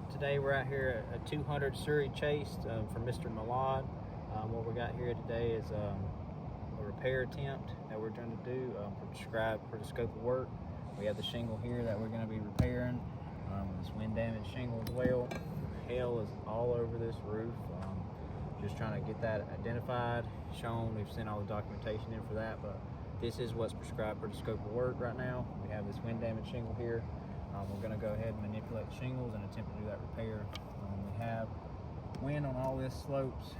Today we're out here at 200 Surrey Chase for Mr. Milad. What we got here today is a repair attempt that we're going to do prescribed for the scope of work. We have the shingle here that we're going to be repairing. This wind damaged shingle as well. Hail is all over this roof. Just trying to get that identified, shown. We've sent all the documentation in for that, but this is what's prescribed for the scope of work right now. We have this wind damaged shingle here. We're going to go ahead and manipulate the shingles and attempt to do that repair. We have wind on all these slopes,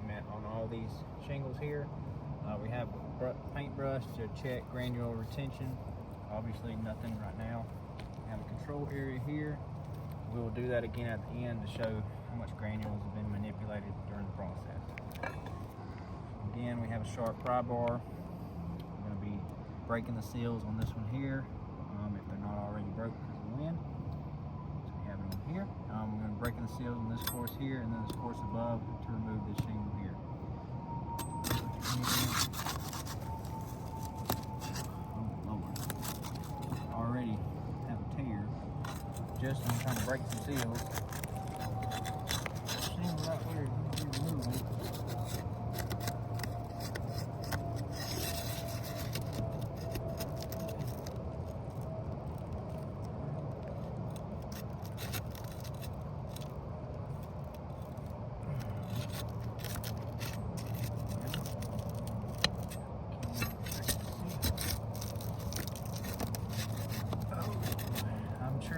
on all these shingles here. We have a paintbrush to check granular retention. Obviously nothing right now. We have a control area here. We will do that again at the end to show how much granules have been manipulated during the process. Again, we have a sharp pry bar. We're going to be breaking the seals on this one here. If they're not already broke because of the wind. So we have it on here. We're going to be breaking the seals on this course here and then this course above to remove this shingle here. Oh Lord. Already have a tear. Just I'm trying to break some seals. Shingle right there is going to be removing.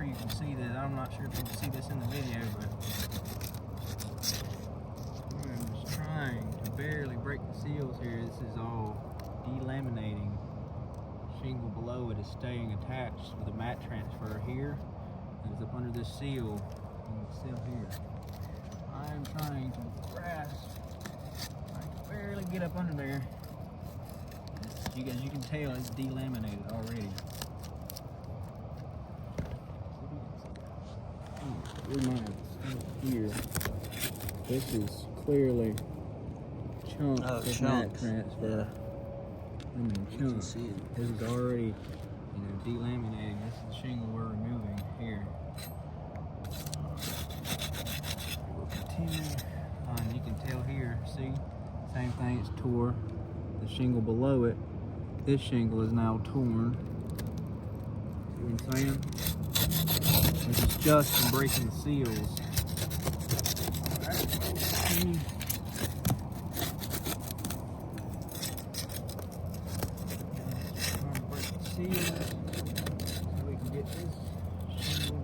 You can see that. I'm not sure if you can see this in the video, but I'm just trying to barely break the seals here. This is all delaminating. Shingle below it is staying attached with a mat transfer here. It is up under this seal and the seal here. I am trying to grasp. I can barely get up under there. As you can tell, it's delaminated already. Here, this is clearly chunks of mat transfer. I mean, chunks. This is already, delaminating. This is the shingle we're removing here. We'll continue. You can tell here. See, same thing. It's tore. The shingle below it. This shingle is now torn. See what I'm saying? This is just from breaking the seals. Break the seals so we can get this shingle.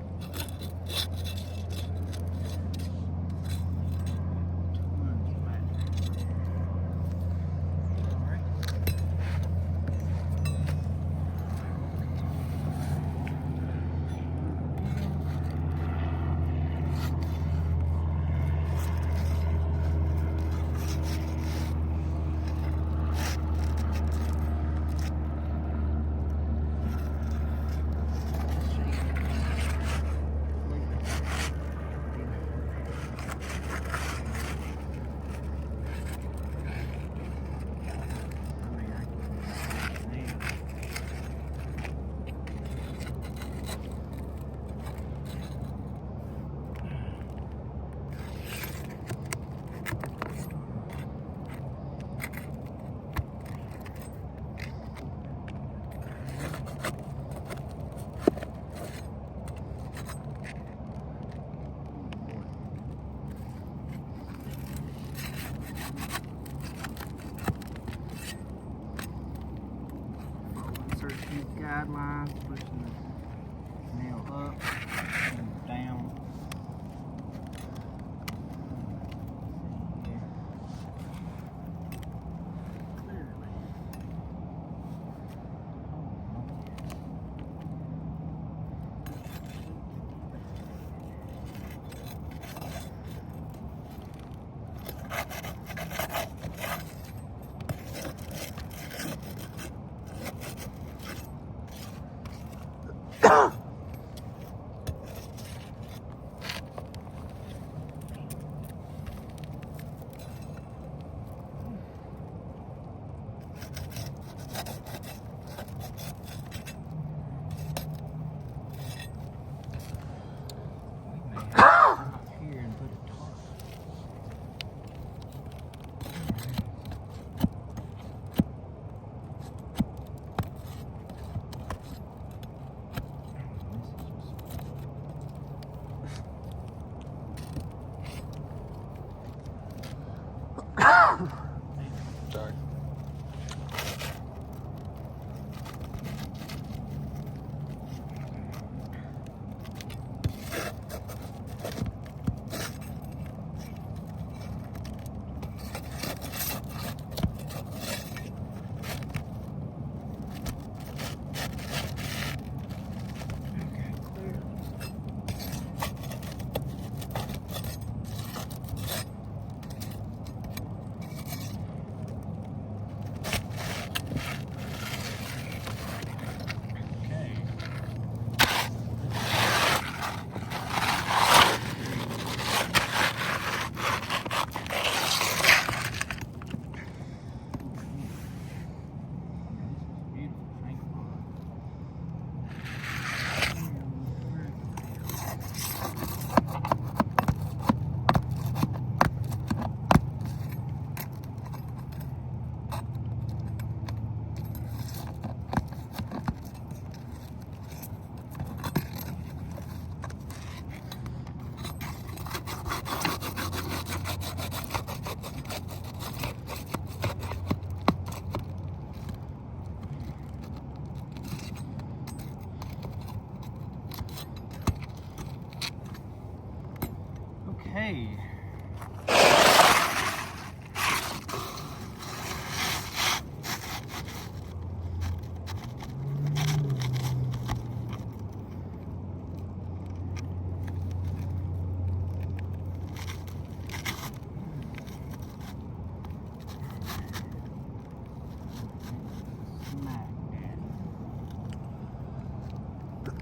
Okay.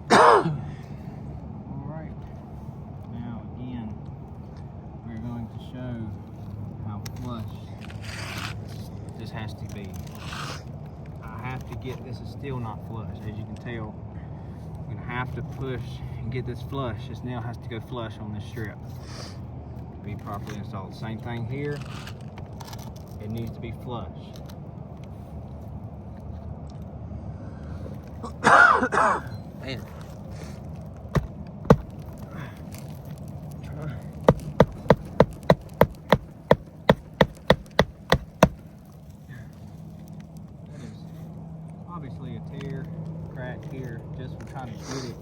Alright, now again, we're going to show how flush this has to be. I have to get, this is still not flush, as you can tell. I'm going to have to push and get this flush. This nail has to go flush on this strip to be properly installed. Same thing here, it needs to be flush. Man. Obviously a tear, crack here, just for trying to get it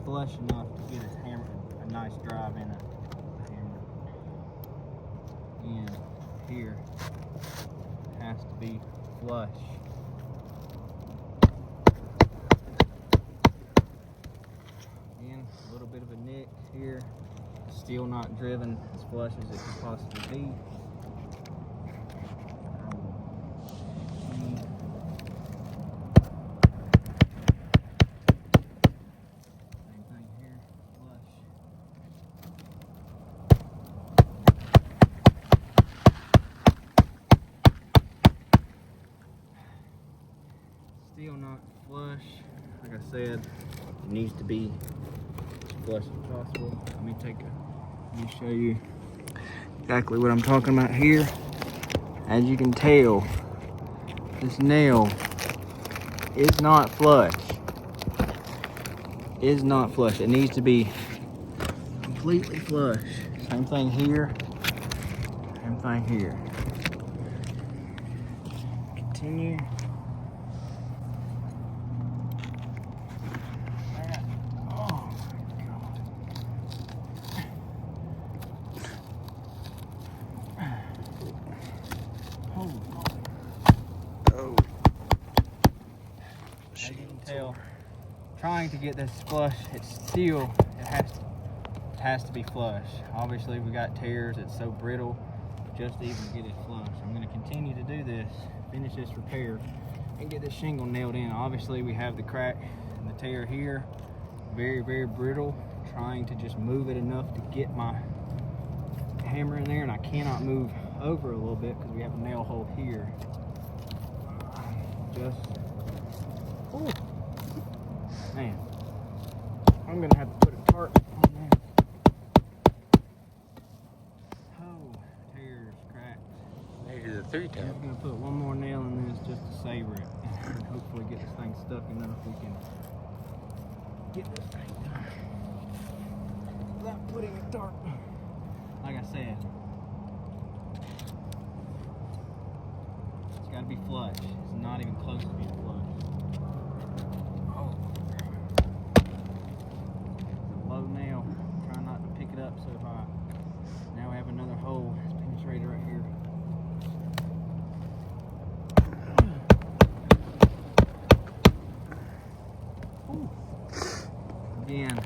flush enough to get a nice drive in it. And here has to be flush. Again, a little bit of a nick here, still not driven as flush as it could possibly be. Still not flush. Like I said, it needs to be as flush as possible. Let me show you exactly what I'm talking about here. As you can tell, this nail is not flush. Is not flush. It needs to be completely flush. Same thing here. Same thing here. Continue. As you can tell, trying to get this flush, it has to be flush. Obviously we got tears, it's so brittle just to even get it flush. I'm going to continue to do this, finish this repair, and get this shingle nailed in. Obviously we have the crack and the tear here, very, very brittle. Trying to just move it enough to get my hammer in there, and I cannot move over a little bit because we have a nail hole here. Ooh. Man, I'm gonna have to put a tarp on there. Oh, tears, cracks. Maybe the 3 count. I'm gonna put one more nail in this just to savor it, and hopefully get this thing stuck enough we can get this thing done without putting a tarp. Like I said, it's got to be flush. It's not even close to being flush. Oh. It's a low nail. Try not to pick it up so high. Now we have another hole. It's penetrated right here. Ooh. Again,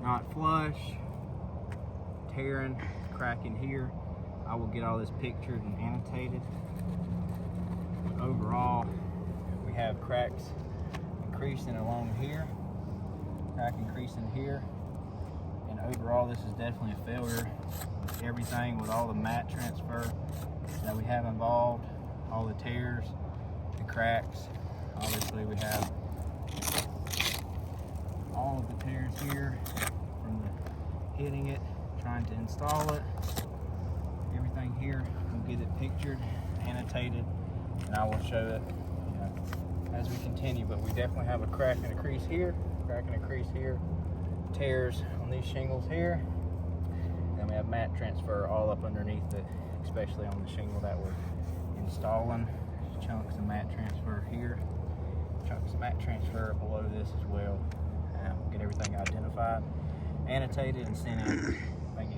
not flush. Tearing, cracking here. I will get all this pictured and annotated. But overall, we have cracks increasing along here, crack increasing here, and overall this is definitely a failure. With everything, with all the mat transfer that we have involved, all the tears, the cracks. Obviously we have all of the tears here from the hitting it, trying to install it. Everything here, we'll get it pictured, annotated, and I will show it, as we continue. But we definitely have a crack and a crease here, tears on these shingles here. Then we have mat transfer all up underneath it, especially on the shingle that we're installing. There's chunks of mat transfer here, chunks of mat transfer below this as well. We'll get everything identified, annotated, and sent out Thank you.